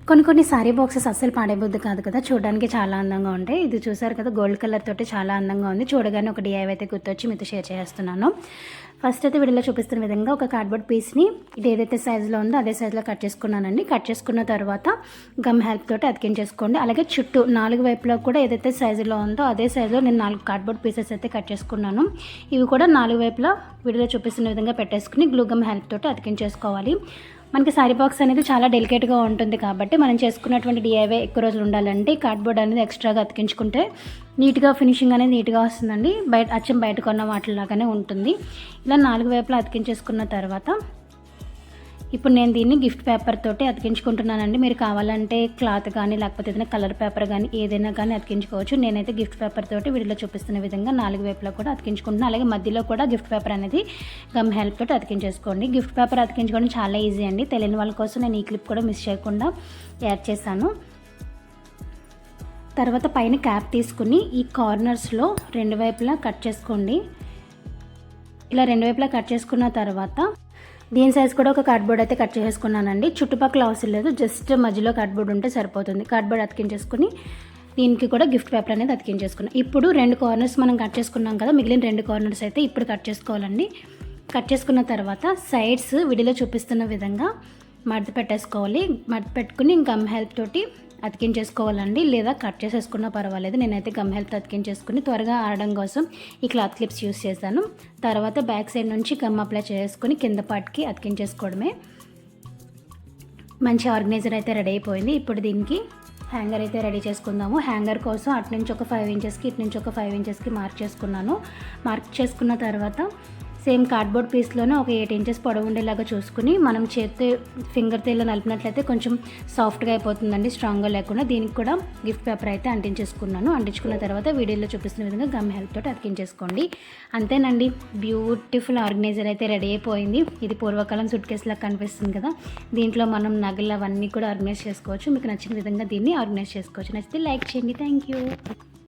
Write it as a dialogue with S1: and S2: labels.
S1: కొన్ని sorry boxes అస్సలు పాడైపోద్ది కాదు కదా, చూడడానికి చాలా అందంగా ఉంటాయి. ఇది చూసారు కదా, గోల్డ్ కలర్ తోటి చాలా అందంగా ఉంది. చూడగానే ఒక డిఐవై అయితే గుర్తొచ్చి మీతో షేర్ చేస్తున్నాను. ఫస్ట్ అయితే వీడియోలో చూపిస్తున్న విధంగా ఒక కార్డ్బోర్డ్ పీస్ని ఇది ఏదైతే సైజులో ఉందో అదే సైజులో కట్ చేసుకున్నానండి. కట్ చేసుకున్న తర్వాత గమ్ హెల్ప్ తోటి అతికించేసుకోండి. అలాగే చుట్టూ 4 వైపులో కూడా ఏదైతే సైజులో ఉందో అదే సైజులో నేను 4 కార్డ్బోర్డ్ పీసెస్ అయితే కట్ చేసుకున్నాను. ఇవి కూడా 4 వైపులా వీడియోలో చూపిస్తున్న విధంగా పెట్టేసుకుని గ్లూ గమ్ హెల్ప్ తోటి అతికించేసుకోవాలి. మనకి సారీ బాక్స్ అనేది చాలా డెలికేట్గా ఉంటుంది కాబట్టి మనం చేసుకున్నటువంటి డిఐవై ఎక్కువ రోజులు ఉండాలంటే కార్డ్బోర్డ్ అనేది ఎక్స్ట్రాగా అతికించుకుంటే నీట్గా ఫినిషింగ్ అనేది నీట్గా వస్తుందండి. బయట కొన్న వాటిలాగానే ఉంటుంది. ఇలా 4 వైపులా అతికించేసుకున్న తర్వాత ఇప్పుడు నేను దీన్ని గిఫ్ట్ పేపర్ తోటి అతికించుకుంటున్నానండి. మీరు కావాలంటే క్లాత్ కానీ లేకపోతే ఏదైనా కలర్ పేపర్ కానీ ఏదైనా కానీ అతికించుకోవచ్చు. నేనైతే గిఫ్ట్ పేపర్ తోటి వీడియోలో చూపిస్తున్న విధంగా 4 వైపులా కూడా అతికించుకుంటున్నాను. అలాగే మధ్యలో కూడా గిఫ్ట్ పేపర్ అనేది గమ్ హెల్ప్ తోటి అతికించేసుకోండి. గిఫ్ట్ పేపర్ అతికించుకోవడం చాలా ఈజీ అండి. తెలియని వాళ్ళ కోసం నేను ఈ క్లిప్ కూడా మిస్ చేయకుండా యాడ్ చేశాను. తర్వాత పైన క్యాప్ తీసుకుని ఈ కార్నర్స్లో 2 వైపులా కట్ చేసుకోండి. ఇలా 2 వైపులా కట్ చేసుకున్న తర్వాత దీని సైజ్ కూడా ఒక కార్డ్బోర్డ్ అయితే కట్ చేసుకున్నానండి. చుట్టుపక్కల అవసరం లేదు, జస్ట్ మధ్యలో కార్డ్బోర్డ్ ఉంటే సరిపోతుంది. కార్డ్బోర్డ్ అతికించేసుకుని దీనికి కూడా గిఫ్ట్ పేపర్ అనేది అతికించేసుకున్నాం. ఇప్పుడు 2 కార్నర్స్ మనం కట్ చేసుకున్నాం కదా, మిగిలిన 2 కార్నర్స్ అయితే ఇప్పుడు కట్ చేసుకోవాలండి. కట్ చేసుకున్న తర్వాత సైడ్స్ వీడియోలో చూపిస్తున్న విధంగా మడత పెట్టేసుకోవాలి. మడత పెట్టుకుని గమ్ హెల్ప్ తోటి అతికించేసుకోవాలండి, లేదా కట్ చేసేసుకున్నా పర్వాలేదు. నేనైతే గమ్ హెల్ప్ అతికించేసుకుని త్వరగా ఆడడం కోసం ఈ క్లాత్ క్లిప్స్ యూస్ చేశాను. తర్వాత బ్యాక్ సైడ్ నుంచి గమ్ అప్లై చేసుకుని కింద పార్ట్కి అతికించేసుకోవడమే. మంచి ఆర్గనైజర్ అయితే రెడీ అయిపోయింది. ఇప్పుడు దీనికి హ్యాంగర్ అయితే రెడీ చేసుకుందాము. హ్యాంగర్ కోసం అటు నుంచి ఒక 5 ఇంచెస్కి ఇటు నుంచి ఒక 5 ఇంచెస్కి మార్క్ చేసుకున్నాను. మార్క్ చేసుకున్న తర్వాత సేమ్ కార్డ్బోర్డ్ పీస్లోనే ఒక 8 ఇంచెస్ పొడవు ఉండేలాగా చూసుకుని మనం చేతి ఫింగర్తో ఇలా నలిపినట్లయితే కొంచెం సాఫ్ట్గా అయిపోతుందండి, స్ట్రాంగ్గా లేకుండా. దీనికి కూడా గిఫ్ట్ పేపర్ అయితే అంటించేసుకున్నాను. అంటించుకున్న తర్వాత వీడియోలో చూపిస్తున్న విధంగా గమ్ హెల్ప్ తోటి అతికించేసుకోండి. అంతేనండి, బ్యూటిఫుల్ ఆర్గనైజర్ అయితే రెడీ అయిపోయింది. ఇది పూర్వకాలం సూట్ కేసులా కనిపిస్తుంది కదా, దీంట్లో మనం నగలు అవన్నీ కూడా ఆర్గనైజ్ చేసుకోవచ్చు. మీకు నచ్చిన విధంగా దీన్ని ఆర్గనైజ్ చేసుకోవచ్చు. నచ్చితే లైక్ చేయండి. Thank you.